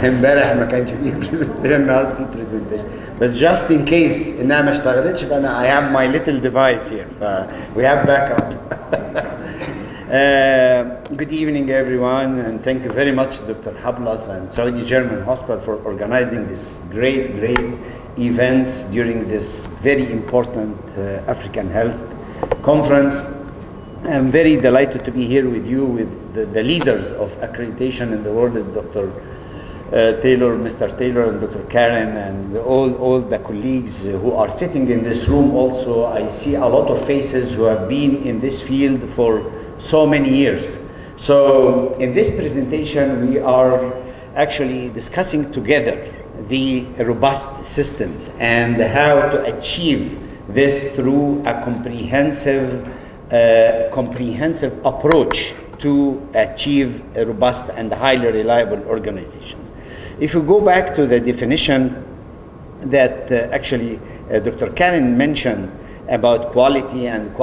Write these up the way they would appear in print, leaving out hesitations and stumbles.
امبارح ما كانش فيه presentation، النهارده فيه presentation. بس just in case انها ما اشتغلتش فانا I have my little device here. We have backup. Good evening everyone, and thank you very much Dr. Hablas and Saudi German Hospital for organizing this great events during this very important African Health Conference. I'm very delighted to be here with you, with the leaders of accreditation in the world, Dr. Taylor, Mr. Taylor, and Dr. Karen, and all the colleagues who are sitting in this room. Also, I see a lot of faces who have been in this field for so many years. So in this presentation, we are actually discussing together the robust systems and how to achieve this through a comprehensive approach to achieve a robust and highly reliable organization. If you go back to the definition that Dr. Karen mentioned about quality and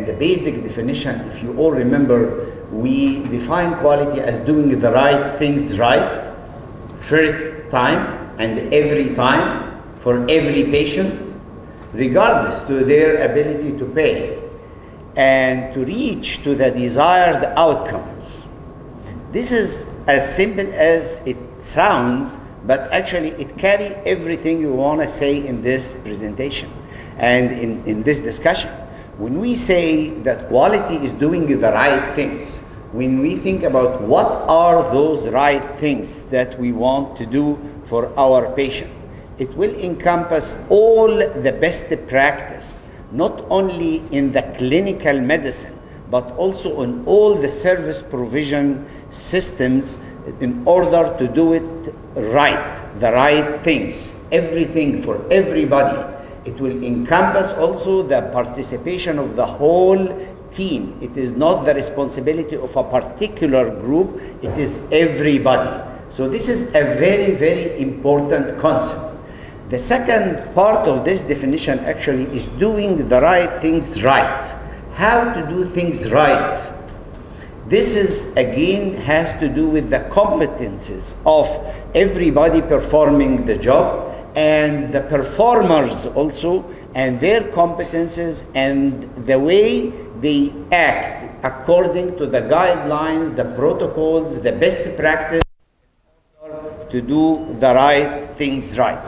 the basic definition, if you all remember, we define quality as doing the right things right, first time and every time for every patient, regardless to their ability to pay, and to reach to the desired outcomes. This is as simple as it sounds, but actually it carries everything you want to say in this presentation and in this discussion. When we say that quality is doing the right things, when we think about what are those right things that we want to do for our patient, it will encompass all the best practice, not only in the clinical medicine, but also on all the service provision systems in order to do it right, the right things, everything for everybody. It will encompass also the participation of the whole team. It is not the responsibility of a particular group, it is everybody. So this is a very important concept. The second part of this definition actually is doing the right things right. How to do things right? This is again has to do with the competences of everybody performing the job, and the performers also, and their competences and the way they act according to the guidelines, the protocols, the best practice to do the right things right.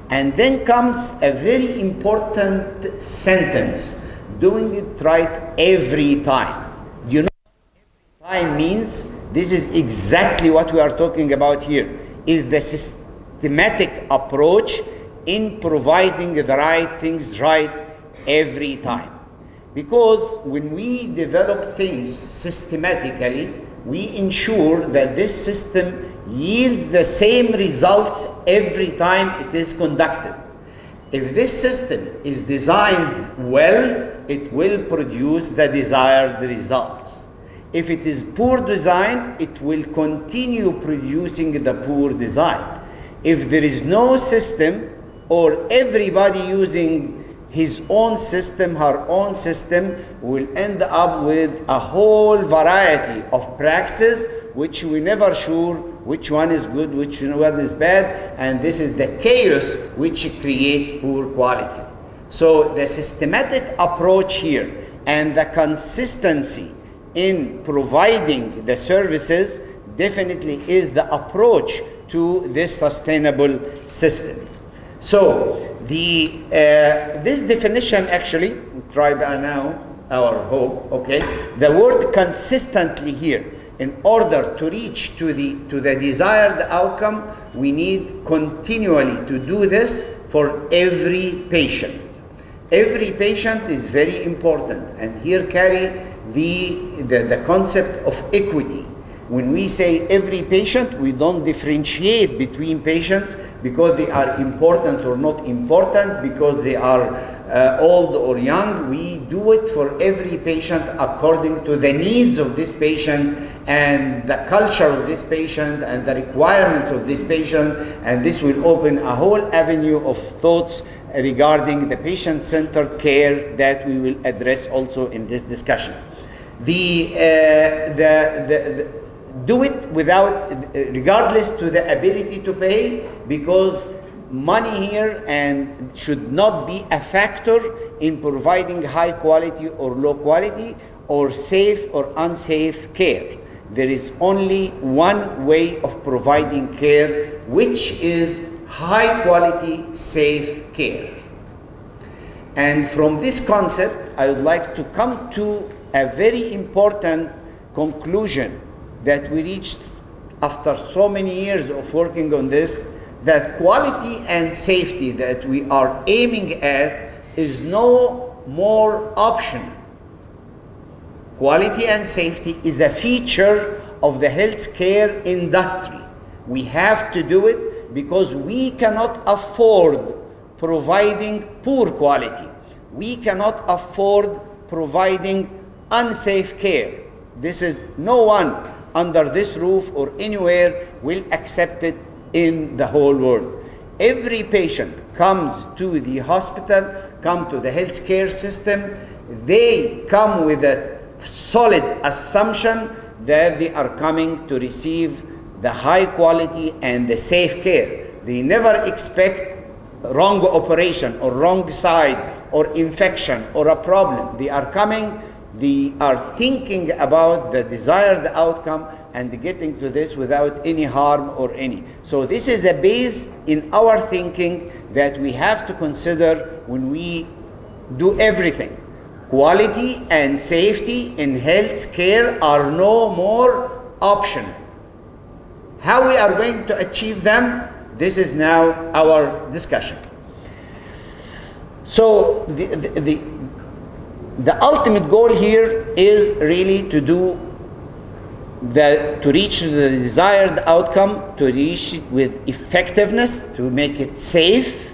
And then comes a very important sentence, doing it right every time. You know what every time means? This is exactly what we are talking about here, is the systematic approach in providing the right things right every time. Because when we develop things systematically, we ensure that this system yields the same results every time it is conducted. If this system is designed well, it will produce the desired results. If it is poor design, it will continue producing the poor design. If there is no system, or everybody using his own system, her own system, will end up with a whole variety of practices which we never sure which one is good, which one is bad, and this is the chaos which creates poor quality. So the systematic approach here and the consistency in providing the services definitely is the approach to this sustainable system. So this definition actually, try by now our hope, okay? The word consistently here, in order to reach to the desired outcome, we need continually to do this for every patient. Every patient is very important, and here carry the concept of equity. When we say every patient, we don't differentiate between patients because they are important or not important, because they are old or young. We do it for every patient according to the needs of this patient and the culture of this patient and the requirements of this patient, and this will open a whole avenue of thoughts regarding the patient-centered care that we will address also in this discussion. do it without, regardless to the ability to pay, because money here and should not be a factor in providing high quality or low quality or safe or unsafe care. There is only one way of providing care, which is high quality, safe care. And from this concept, I would like to come to a very important conclusion that we reached after so many years of working on this, that quality and safety that we are aiming at is no more optional. Quality and safety is a feature of the healthcare industry. We have to do it because we cannot afford providing poor quality. We cannot afford providing unsafe care. This is no one under this roof or anywhere will accept it in the whole world. Every patient comes to the hospital, come to the healthcare system, they come with a solid assumption that they are coming to receive the high quality and the safe care. They never expect wrong operation or wrong side or infection or a problem. They are coming, they are thinking about the desired outcome and getting to this without any harm or any. So this is a base in our thinking that we have to consider when we do everything. Quality and safety in health care are no more optional. How we are going to achieve them, this is now our discussion. So the ultimate goal here is really to reach the desired outcome, to reach it with effectiveness, to make it safe,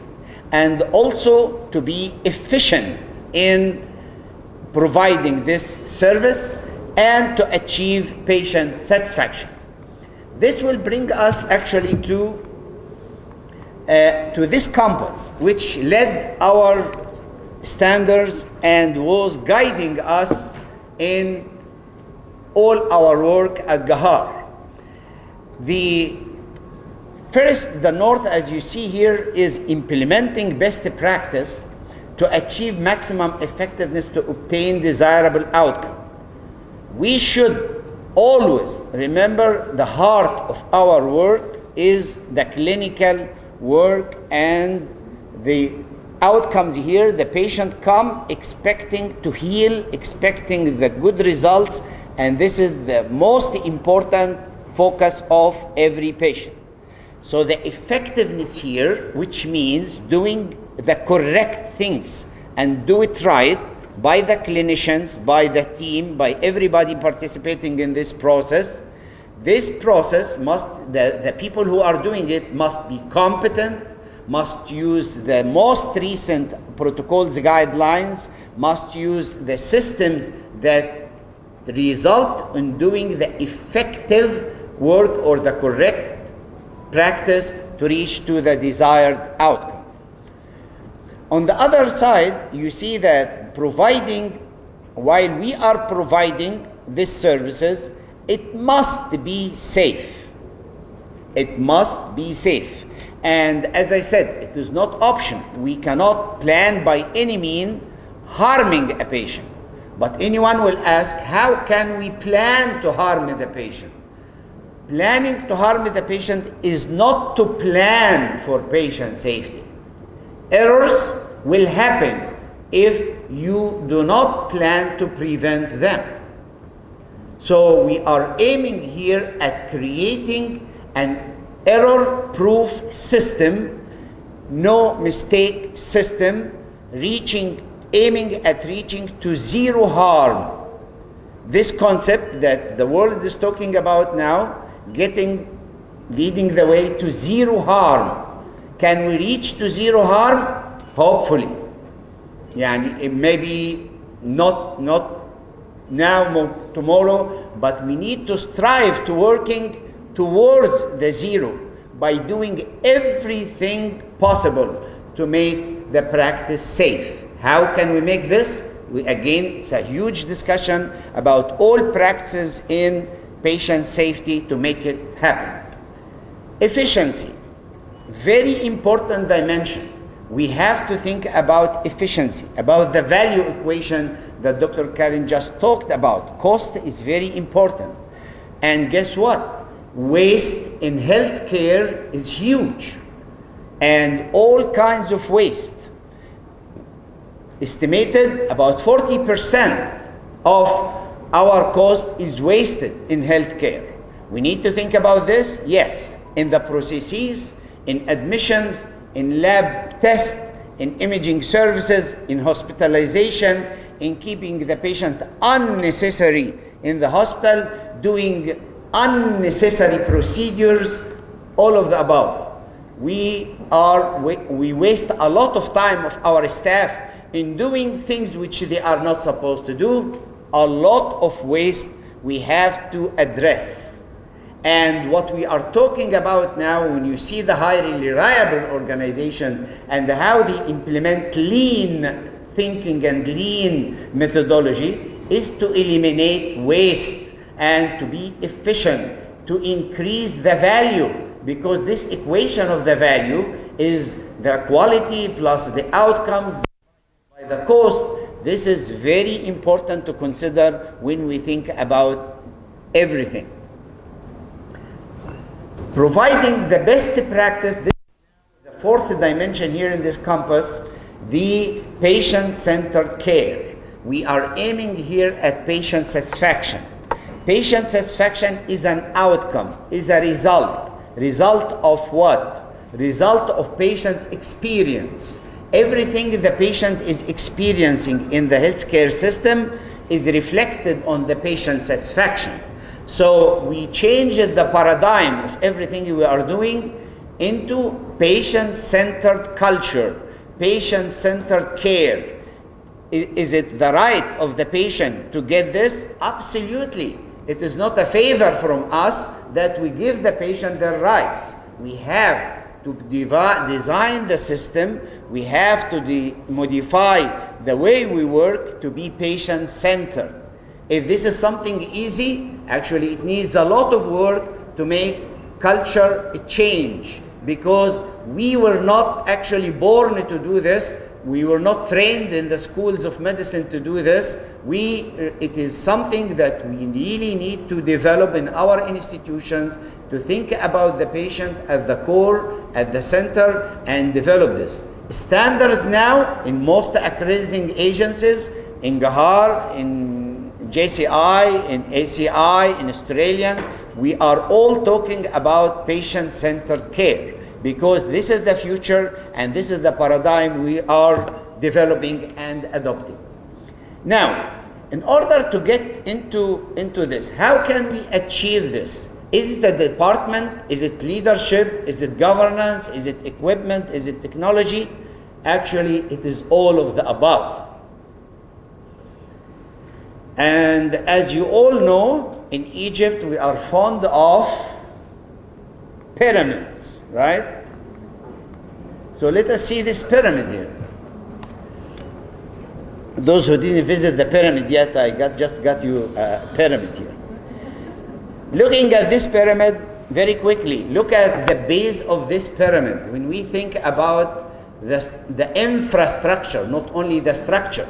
and also to be efficient in providing this service and to achieve patient satisfaction. This will bring us actually to this compass, which led our standards and was guiding us in all our work at GAHAR. The north, as you see here, is implementing best practice to achieve maximum effectiveness to obtain desirable outcome. We should always remember the heart of our work is the clinical work and the outcomes here. The patient come expecting to heal, expecting the good results, and this is the most important focus of every patient. So the effectiveness here, which means doing the correct things and do it right by the clinicians, by the team, by everybody participating in this process. This process must, the people who are doing it must be competent, must use the most recent protocols, guidelines, must use the systems that result in doing the effective work or the correct practice to reach to the desired outcome. On the other side, you see that while we are providing these services, it must be safe. It must be safe. And as I said, it is not optional. We cannot plan by any means harming a patient. But anyone will ask, how can we plan to harm the patient? Planning to harm the patient is not to plan for patient safety. Errors will happen if you do not plan to prevent them. So we are aiming here at creating an error-proof system, no mistake system, aiming at reaching to zero harm. This concept that the world is talking about now, leading the way to zero harm. Can we reach to zero harm? Hopefully. It may be not now, tomorrow, but we need to strive to working towards the zero by doing everything possible to make the practice safe. How can we make this? Again, it's a huge discussion about all practices in patient safety to make it happen. Efficiency, very important dimension. We have to think about efficiency, about the value equation that Dr. Karen just talked about. Cost is very important. And guess what? Waste in healthcare is huge. And all kinds of waste. Estimated about 40% of our cost is wasted in healthcare. We need to think about this, yes, in the processes, in admissions, in lab tests, in imaging services, in hospitalization, in keeping the patient unnecessary in the hospital, doing unnecessary procedures, all of the above. We waste a lot of time of our staff in doing things which they are not supposed to do. A lot of waste we have to address. And what we are talking about now, when you see the highly reliable organization and how they implement lean thinking and lean methodology, is to eliminate waste and to be efficient, to increase the value, because this equation of the value is the quality plus the outcomes by the cost. This is very important to consider when we think about everything. Providing the best practice, this is the fourth dimension here in this compass, the patient-centered care. We are aiming here at patient satisfaction. Patient satisfaction is an outcome, is a result. Result of what? Result of patient experience. Everything the patient is experiencing in the healthcare system is reflected on the patient satisfaction. So we changed the paradigm of everything we are doing into patient-centered culture, patient-centered care. Is it the right of the patient to get this? Absolutely. It is not a favor from us that we give the patient their rights. We have to design the system. We have to modify the way we work to be patient-centered. If this is something easy, actually it needs a lot of work to make culture change, because we were not actually born to do this. We were not trained in the schools of medicine to do this. It is something that we really need to develop in our institutions, to think about the patient at the core, at the center, and develop this. Standards now in most accrediting agencies, in GAHAR, in JCI, in ACI, in Australians, we are all talking about patient-centered care, because this is the future and this is the paradigm we are developing and adopting. Now, in order to get into this, how can we achieve this? Is it a department? Is it leadership? Is it governance? Is it equipment? Is it technology? Actually, it is all of the above. And as you all know, in Egypt we are fond of pyramids, right? So let us see this pyramid here. Those who didn't visit the pyramid yet, I just got you a pyramid here. Looking at this pyramid very quickly, look at the base of this pyramid. When we think about the infrastructure, not only the structure,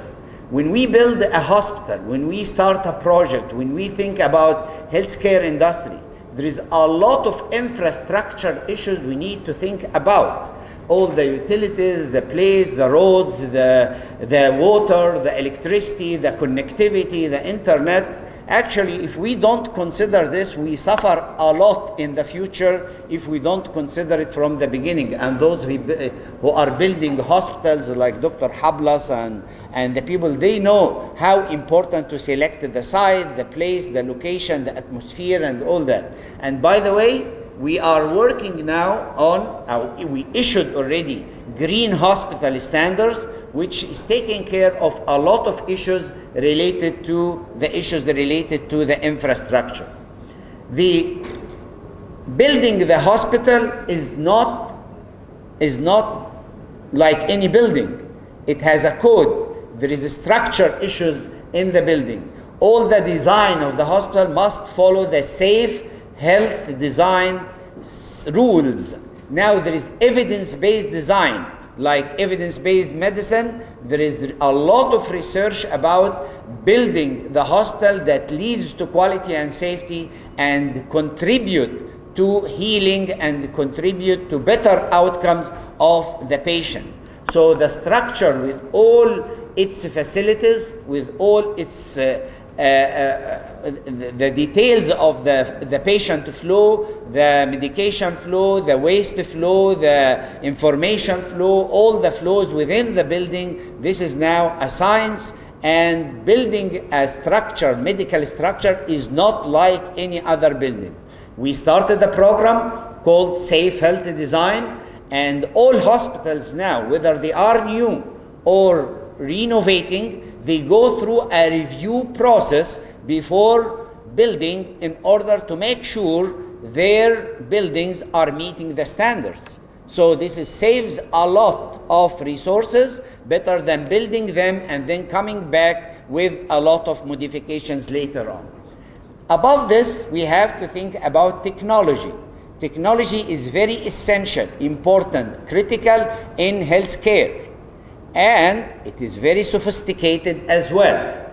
when we build a hospital, when we start a project, when we think about healthcare industry, there is a lot of infrastructure issues we need to think about. All the utilities, the place, the roads, the water, the electricity, the connectivity, the internet. Actually, if we don't consider this, we suffer a lot in the future if we don't consider it from the beginning. And those who are building hospitals like Dr. Hablas and the people, they know how important to select the site, the place, the location, the atmosphere, and all that. And by the way, we are working now on, we issued already green hospital standards, which is taking care of a lot of issues related to the infrastructure. The building the hospital is not like any building. It has a code. There is structure issues in the building. all the design of the hospital must follow the safe health design rules. Now there is evidence-based design, like evidence-based medicine. There is a lot of research about building the hospital that leads to quality and safety and contribute to healing and contribute to better outcomes of the patient. So the structure with all its facilities, with all its the details of the patient flow, the medication flow, the waste flow, the information flow, all the flows within the building. This is now a science, and building a structure, medical structure, is not like any other building. We started a program called Safe Health Design, and all hospitals now, whether they are new or renovating, they go through a review process before building in order to make sure their buildings are meeting the standards. So this saves a lot of resources, better than building them and then coming back with a lot of modifications later on. Above this, we have to think about technology. Technology is very essential, important, critical in healthcare, and it is very sophisticated as well.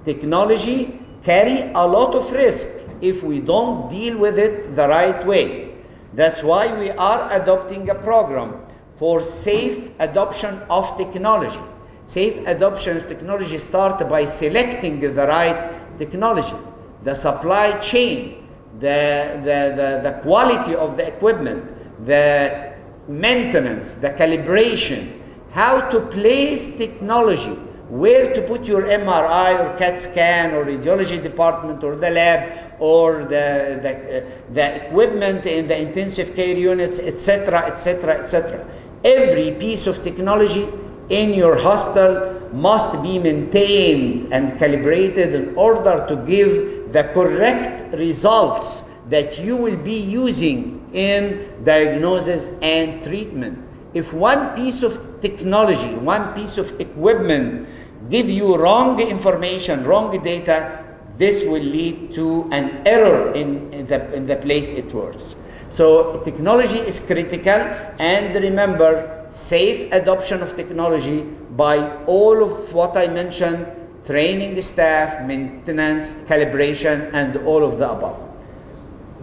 Technology carry a lot of risk if we don't deal with it the right way. That's why we are adopting a program for safe adoption of technology. Safe adoption of technology starts by selecting the right technology, the supply chain, the quality of the equipment, the maintenance, the calibration, how to place technology, where to put your MRI or CAT scan or radiology department or the lab or the equipment in the intensive care units, etc., etc., etc. Every piece of technology in your hospital must be maintained and calibrated in order to give the correct results that you will be using in diagnosis and treatment. If one piece of technology, one piece of equipment give you wrong information, wrong data, this will lead to an error in the place it works. So technology is critical, and remember, safe adoption of technology by all of what I mentioned: training the staff, maintenance, calibration, and all of the above.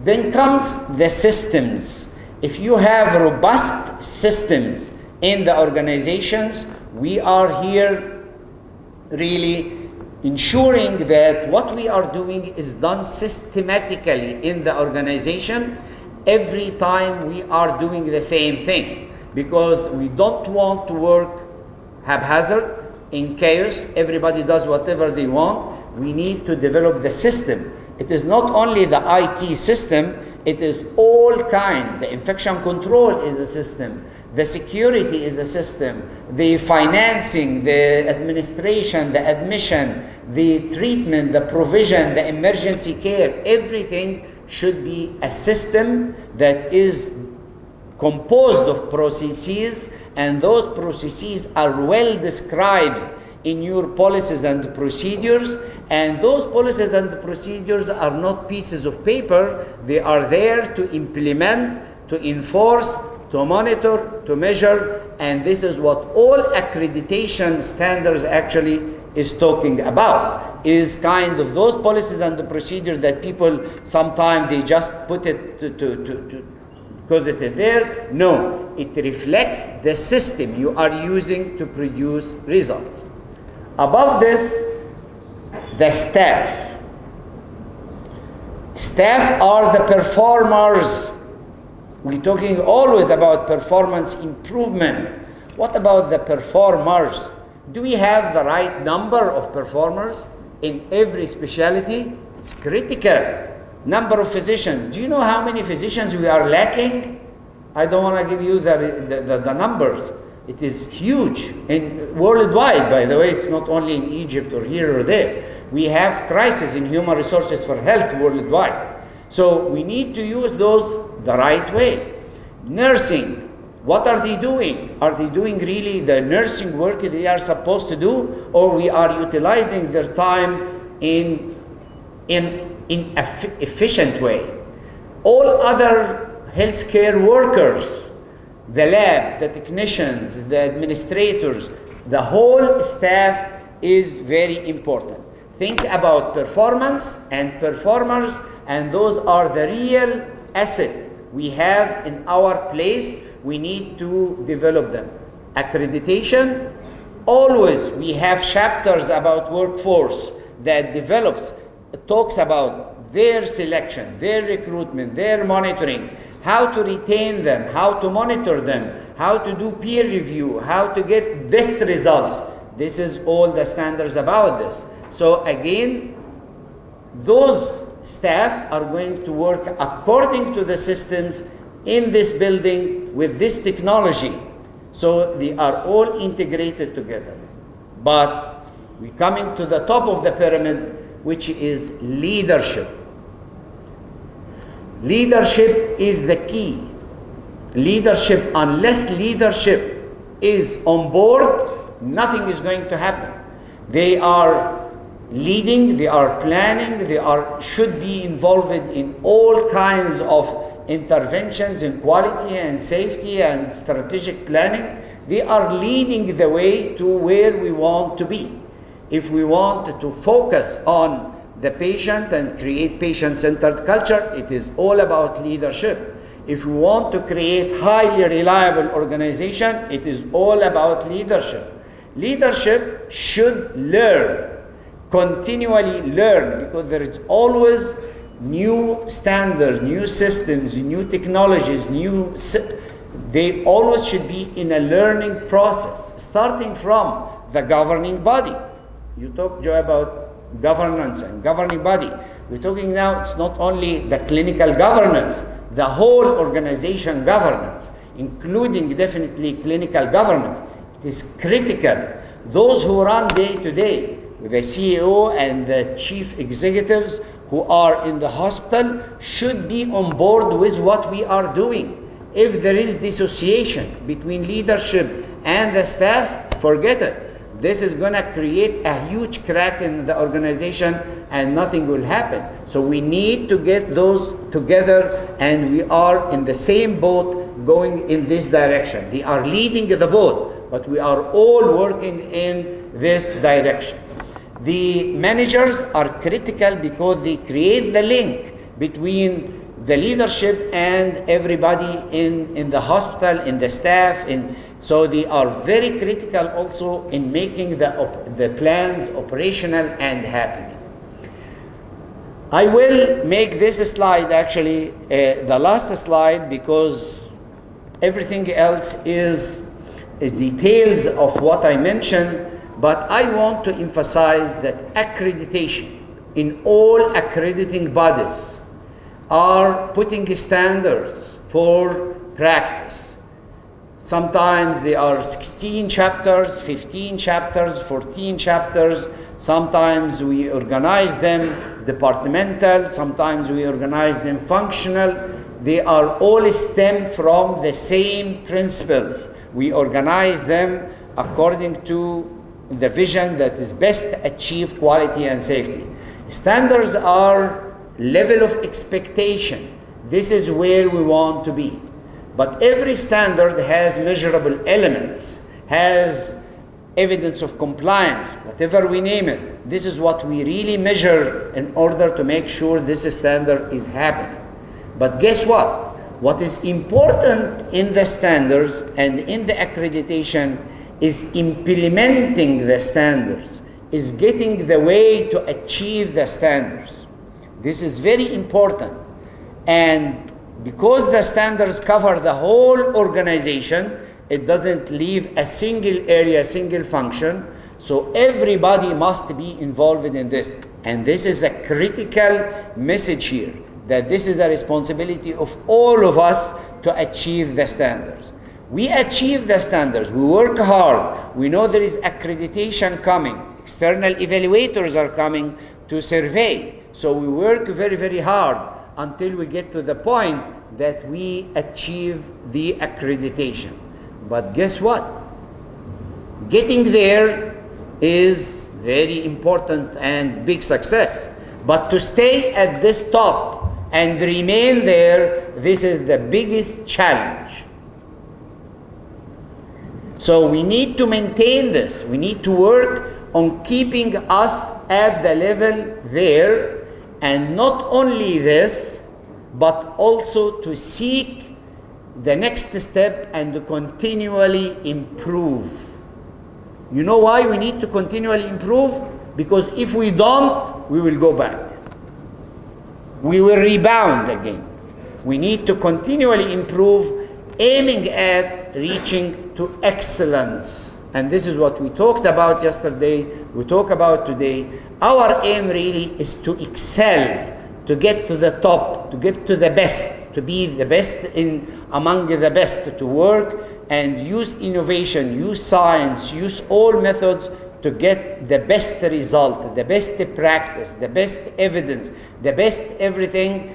Then comes the systems. If you have robust systems in the organizations, we are here really ensuring that what we are doing is done systematically in the organization. Every time we are doing the same thing, because we don't want to work haphazard, in chaos. Everybody does whatever they want. We need to develop the system. It is not only the IT system, it is all kinds. The infection control is a system. The security is a system. The financing, the administration, the admission, the treatment, the provision, the emergency care, everything should be a system that is composed of processes, and those processes are well described in your policies and procedures. And those policies and procedures are not pieces of paper. They are there to implement, to enforce, to monitor, to measure, and this is what all accreditation standards actually is talking about, is kind of those policies and the procedures that people sometimes they just put it because it is there. No, it reflects the system you are using to produce results. Above this, the staff. Staff are the performers. We're talking always about performance improvement. What about the performers? Do we have the right number of performers in every specialty? It's critical. Number of physicians. Do you know how many physicians we are lacking? I don't want to give you the numbers. It is huge. And worldwide, by the way, it's not only in Egypt or here or there. We have crisis in human resources for health worldwide. So we need to use those the right way. Nursing, what are they doing? Are they doing really the nursing work they are supposed to do, or we are utilizing their time in efficient way. All other healthcare workers, the lab, the technicians, the administrators, the whole staff is very important. Think about performance and performers, and those are the real asset we have in our place. We need to develop them. Accreditation, always we have chapters about workforce that talks about their selection, their recruitment, their monitoring, how to retain them, how to monitor them, how to do peer review, how to get best results. This is all the standards about this. So again, those staff are going to work according to the systems in this building with this technology. So they are all integrated together. But we're coming to the top of the pyramid, which is leadership. Leadership is the key. Leadership, unless leadership is on board, nothing is going to happen. They are leading, they are planning, should be involved in all kinds of interventions in quality and safety and strategic planning. They are leading the way to where we want to be. If we want to focus on the patient and create patient-centered culture, it is all about leadership. If we want to create highly reliable organization, it is all about leadership. Leadership should learn, continually learn, because there is always new standards, new systems, new technologies, they always should be in a learning process, starting from the governing body. You talk, Joe, about governance and governing body. We're talking now, it's not only the clinical governance, the whole organization governance, including definitely clinical governance. It is critical. Those who run day to day, the CEO and the chief executives who are in the hospital, should be on board with what we are doing. If there is dissociation between leadership and the staff, forget it. This is going to create a huge crack in the organization and nothing will happen. So we need to get those together, and we are in the same boat going in this direction. They are leading the boat, but we are all working in this direction. The managers are critical because they create the link between the leadership and everybody in the hospital, in the staff, so they are very critical also in making the plans operational and happening. I will make this slide actually the last slide, because everything else is details of what I mentioned, but I want to emphasize that accreditation in all accrediting bodies are putting standards for practice. Sometimes they are 16 chapters, 15 chapters, 14 chapters. Sometimes we organize them departmental, sometimes we organize them functional. They are all stem from the same principles. We organize them according to the vision that is best to achieve quality and safety. Standards are level of expectation. This is where we want to be. But every standard has measurable elements, has evidence of compliance, whatever we name it. This is what we really measure in order to make sure this standard is happening. But guess what? What is important in the standards and in the accreditation is implementing the standards, is getting the way to achieve the standards. This is very important. And because the standards cover the whole organization, it doesn't leave a single area, single function. So everybody must be involved in this. And this is a critical message here, that this is a responsibility of all of us to achieve the standards. We achieve the standards, we work hard, we know there is accreditation coming, external evaluators are coming to survey. So we work very, very hard until we get to the point that we achieve the accreditation. But guess what? Getting there is very important and big success. But to stay at this top and remain there, this is the biggest challenge. So we need to maintain this. We need to work on keeping us at the level there, and not only this, but also to seek the next step and to continually improve. You know why we need to continually improve? Because if we don't, we will go back. We will rebound again. We need to continually improve, aiming at reaching to excellence. And this is what we talked about yesterday, we talk about today. Our aim really is to excel, to get to the top, to get to the best, to be the best among the best, to work and use innovation, use science, use all methods to get the best result, the best practice, the best evidence, the best everything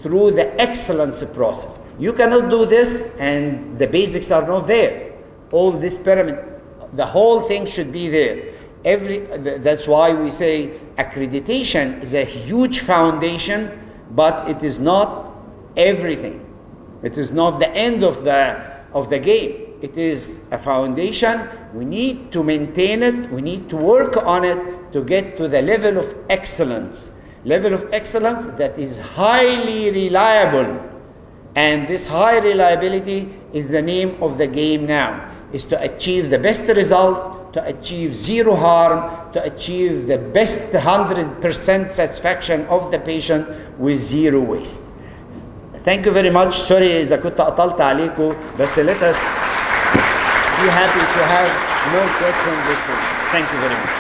through the excellence process. You cannot do this and the basics are not there. All this pyramid, the whole thing should be there. That's why we say accreditation is a huge foundation, but it is not everything. It is not the end of the game. It is a foundation. We need to maintain it. We need to work on it to get to the level of excellence. Level of excellence that is highly reliable. And this high reliability is the name of the game now, is to achieve the best result, to achieve zero harm, to achieve the best 100% satisfaction of the patient with zero waste. Thank you very much. Sorry إذا كنت أطلت عليكم, بس let us be happy to have more questions. Thank you very much.